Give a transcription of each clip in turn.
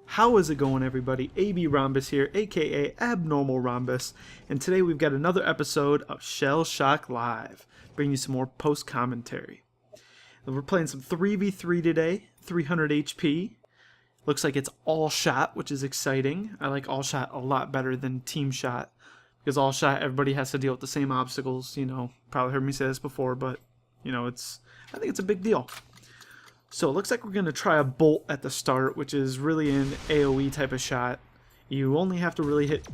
How is it going, everybody? AB Rhombus here, aka Abnormal Rhombus, and today we've got another episode of Shellshock Live, bringing you some more post-commentary. We're playing some 3v3 today, 300 HP. Looks like it's all shot, which is exciting. I like all shot a lot better than team shot, because all shot, everybody has to deal with the same obstacles, probably heard me say this before, but, I think it's a big deal. So it looks like we're going to try a bolt at the start, which is really an AoE type of shot. You only have to really hit,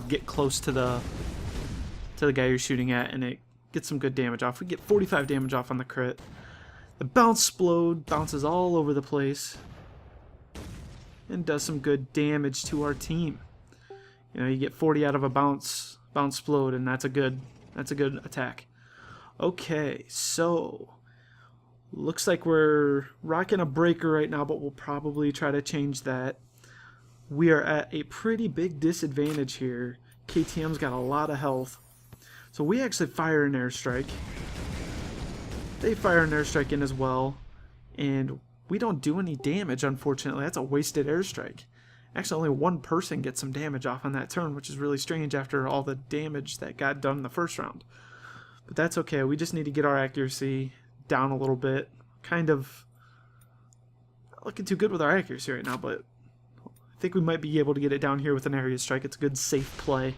get close to the guy you're shooting at, and it gets some good damage off. We get 45 damage off on the crit. The bounce explode bounces all over the place and does some good damage to our team. You get 40 out of a bounce explode, and that's a good attack. Okay, so looks like we're rocking a breaker right now, but we'll probably try to change that. We are at a pretty big disadvantage here. KTM's got a lot of health. So we actually fire an airstrike. They fire an airstrike in as well. And we don't do any damage, unfortunately. That's a wasted airstrike. Actually, only one person gets some damage off on that turn, which is really strange after all the damage that got done in the first round. But that's okay. We just need to get our accuracy down a little bit. Kind of not looking too good with our accuracy right now, but I think we might be able to get it down here with an area strike. It's a good safe play,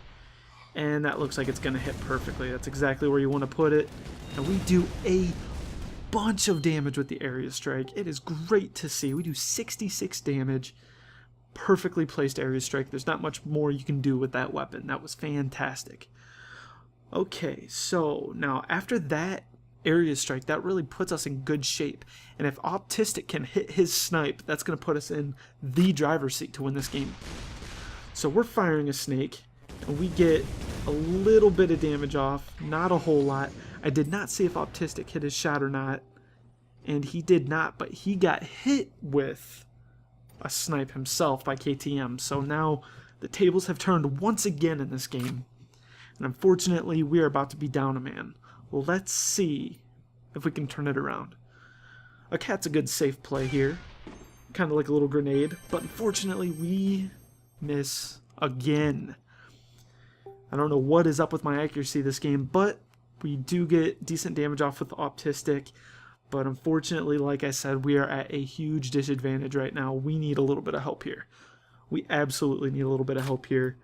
and that looks like it's going to hit perfectly. That's exactly where you want to put it, and we do a bunch of damage with the area strike. It is great to see. We do 66 damage. Perfectly placed area strike. There's not much more you can do with that weapon. That was fantastic. Okay, so now after that area strike, that really puts us in good shape, and if Optistic can hit his snipe, that's going to put us in the driver's seat to win this game. So we're firing a snake, and we get a little bit of damage off, not a whole lot. I did not see if Optistic hit his shot or not, and he did not, but he got hit with a snipe himself by KTM. So now the tables have turned once again in this game, and unfortunately we are about to be down a man. Well, let's see if we can turn it around. A cat's a good safe play here. Kind of like a little grenade. But unfortunately, we miss again. I don't know what is up with my accuracy this game, but we do get decent damage off with the Optistic. But unfortunately, like I said, we are at a huge disadvantage right now. We need a little bit of help here. We absolutely need a little bit of help here.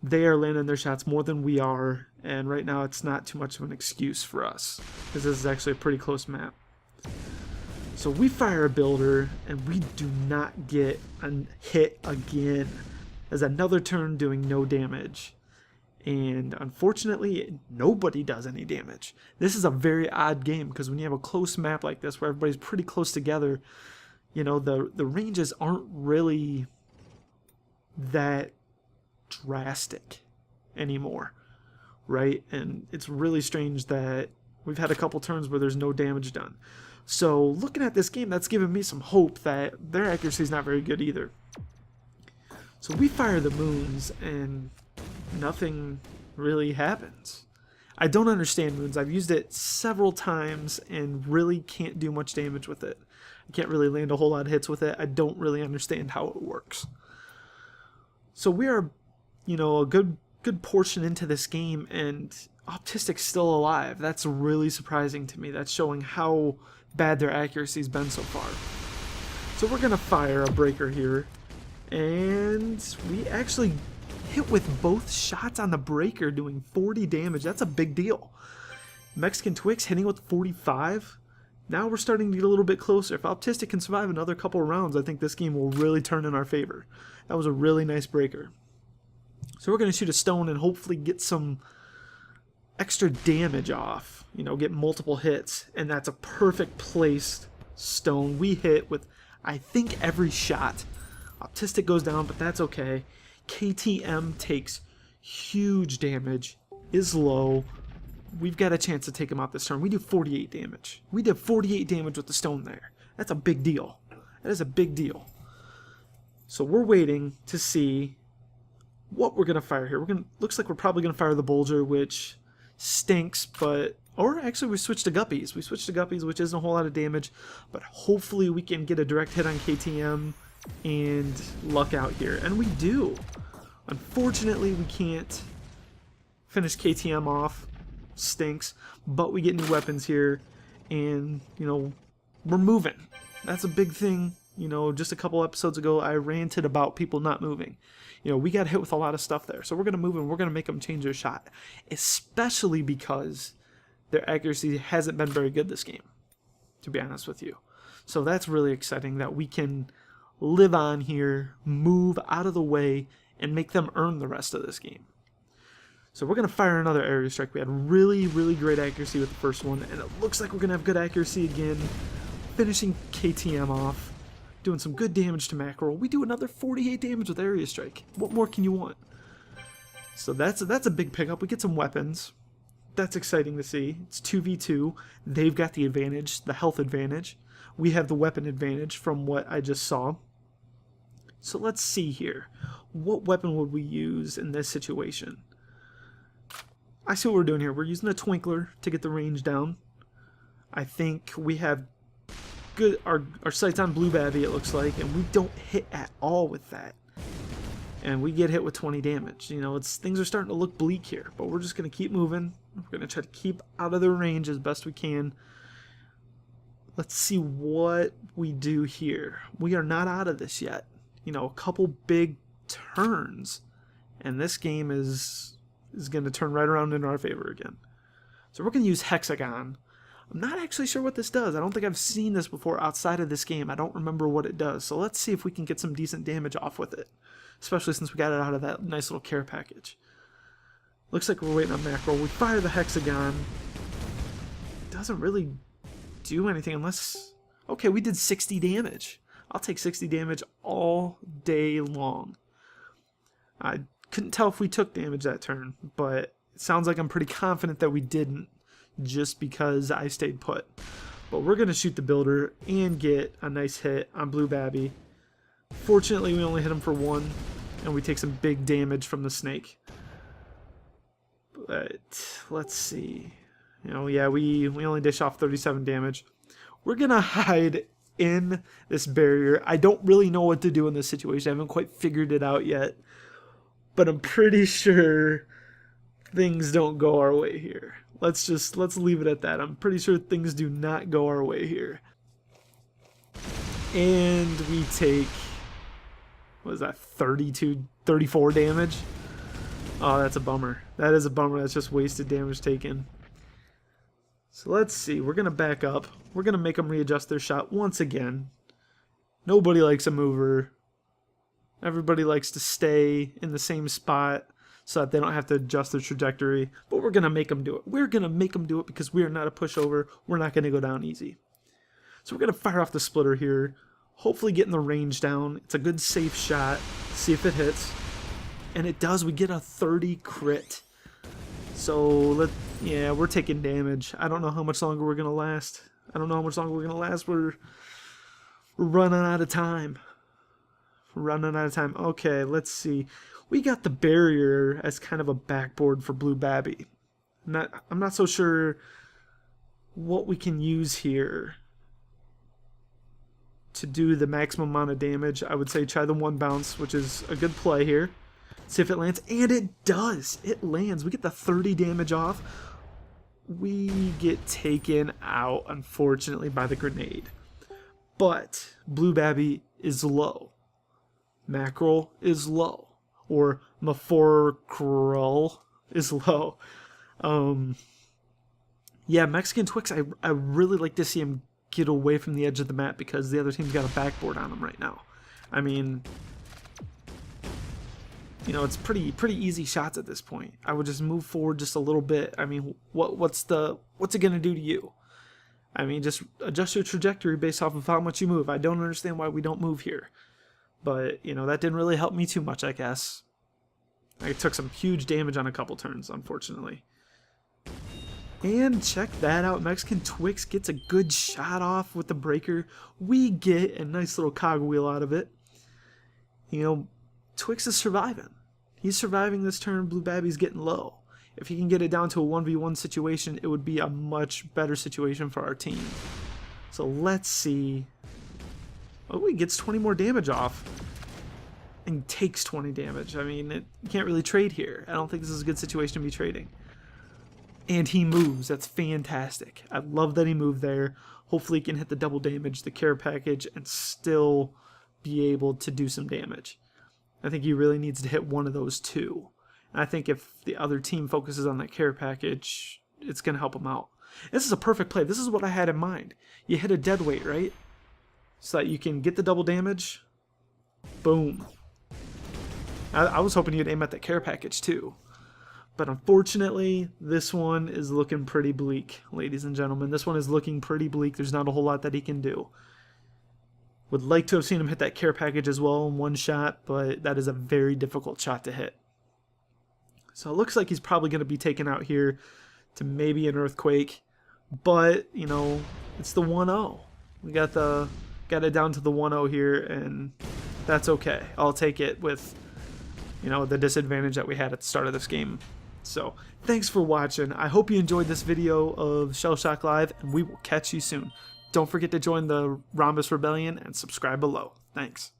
They are landing their shots more than we are, and right now it's not too much of an excuse for us, because this is actually a pretty close map. So we fire a builder, and we do not get a hit again. There's another turn doing no damage, and unfortunately nobody does any damage. This is a very odd game, because when you have a close map like this where everybody's pretty close together, the ranges aren't really that drastic anymore, right? And it's really strange that we've had a couple turns where there's no damage done. So looking at this game, that's given me some hope that their accuracy is not very good either. So we fire the moons and nothing really happens. I don't understand moons. I've used it several times and really can't do much damage with it. I can't really land a whole lot of hits with it. I don't really understand how it works. So we are a good portion into this game, and Optistic's still alive. That's really surprising to me. That's showing how bad their accuracy's been so far. So we're gonna fire a breaker here, and we actually hit with both shots on the breaker, doing 40 damage. That's a big deal. Mexican Twix hitting with 45. Now we're starting to get a little bit closer. If Optistic can survive another couple of rounds, I think this game will really turn in our favor. That was a really nice breaker. So we're going to shoot a stone and hopefully get some extra damage off, get multiple hits, and that's a perfect placed stone. We hit with, I think, every shot. Optistic goes down, but that's okay. KTM takes huge damage, is low. We've got a chance to take him out this turn. We do 48 damage. We did 48 damage with the stone there. That's a big deal. That is a big deal. So we're waiting to see what we're going to fire here. Looks like we're probably going to fire the Bulger, which stinks, but or actually we switched to Guppies. We switched to Guppies, which isn't a whole lot of damage, but hopefully we can get a direct hit on KTM and luck out here. And we do. Unfortunately, we can't finish KTM off. Stinks. But we get new weapons here. And, you know, we're moving. That's a big thing. You know, just a couple episodes ago, I ranted about people not moving. You know, we got hit with a lot of stuff there. So we're going to move and we're going to make them change their shot. Especially because their accuracy hasn't been very good this game, to be honest with you. So that's really exciting that we can live on here, move out of the way, and make them earn the rest of this game. So we're going to fire another area strike. We had really, really great accuracy with the first one, and it looks like we're going to have good accuracy again. Finishing KTM off, doing some good damage to Mackerel. We do another 48 damage with area strike. What more can you want? So that's a big pickup. We get some weapons. That's exciting to see. It's 2v2. They've got the advantage, the health advantage. We have the weapon advantage from what I just saw. So let's see here. What weapon would we use in this situation? I see what we're doing here. We're using a Twinkler to get the range down. I think we have good our sights on Blue Babby, it looks like, and we don't hit at all with that. And we get hit with 20 damage. You know, things are starting to look bleak here, but we're just going to keep moving. We're going to try to keep out of their range as best we can. Let's see what we do here. We are not out of this yet. You know, a couple big turns, and this game is going to turn right around in our favor again. So we're going to use Hexagon. I'm not actually sure what this does. I don't think I've seen this before outside of this game. I don't remember what it does. So let's see if we can get some decent damage off with it, especially since we got it out of that nice little care package. Looks like we're waiting on Mackerel. We fire the Hexagon. Doesn't really do anything unless... Okay, we did 60 damage. I'll take 60 damage all day long. I couldn't tell if we took damage that turn, but it sounds like I'm pretty confident that we didn't, just because I stayed put. But we're going to shoot the builder and get a nice hit on Blue Babby. Fortunately, we only hit him for one, and we take some big damage from the snake. But let's see. You know, yeah, we only dish off 37 damage. We're going to hide in this barrier. I don't really know what to do in this situation. I haven't quite figured it out yet. But I'm pretty sure things don't go our way here. Let's leave it at that. I'm pretty sure things do not go our way here. And we take, what is that, 34 damage? Oh, that's a bummer. That is a bummer. That's just wasted damage taken. So let's see. We're going to back up. We're going to make them readjust their shot once again. Nobody likes a mover. Everybody likes to stay in the same spot so that they don't have to adjust their trajectory. But we're going to make them do it. We're going to make them do it because we are not a pushover. We're not going to go down easy. So we're going to fire off the splitter here. Hopefully getting the range down. It's a good safe shot. See if it hits. And it does. We get a 30 crit. So, yeah, we're taking damage. I don't know how much longer we're going to last. We're running out of time. Okay, let's see. We got the barrier as kind of a backboard for Blue Babby. I'm not so sure what we can use here to do the maximum amount of damage. I would say try the one bounce, which is a good play here. See if it lands. And it does. It lands. We get the 30 damage off. We get taken out, unfortunately, by the grenade. But Blue Babby is low. Mackerel is low. Or Maforkrel is low. Yeah, Mexican Twix, I really like to see him get away from the edge of the map because the other team's got a backboard on him right now. I mean, you know, it's pretty easy shots at this point. I would just move forward just a little bit. I mean, what's it gonna do to you? I mean, just adjust your trajectory based off of how much you move. I don't understand why we don't move here. But, you know, that didn't really help me too much, I guess. I took some huge damage on a couple turns, unfortunately. And check that out. Mexican Twix gets a good shot off with the breaker. We get a nice little cogwheel out of it. You know, Twix is surviving. He's surviving this turn. Blue Babby's getting low. If he can get it down to a 1v1 situation, it would be a much better situation for our team. So let's see Oh, he gets 20 more damage off. And takes 20 damage. I mean, you can't really trade here. I don't think this is a good situation to be trading. And he moves. That's fantastic. I love that he moved there. Hopefully he can hit the double damage, the care package, and still be able to do some damage. I think he really needs to hit one of those two. And I think if the other team focuses on that care package, it's going to help him out. This is a perfect play. This is what I had in mind. You hit a dead weight, right? So that you can get the double damage. Boom. I was hoping you'd aim at that care package too. But unfortunately, this one is looking pretty bleak, ladies and gentlemen. This one is looking pretty bleak. There's not a whole lot that he can do. Would like to have seen him hit that care package as well in one shot, but that is a very difficult shot to hit. So it looks like he's probably going to be taken out here to maybe an earthquake. But, you know, it's the 1-0. We got it down to the 1-0 here, and that's okay. I'll take it with, you know, the disadvantage that we had at the start of this game. So, thanks for watching. I hope you enjoyed this video of Shellshock Live, and we will catch you soon. Don't forget to join the Rhombus Rebellion and subscribe below. Thanks.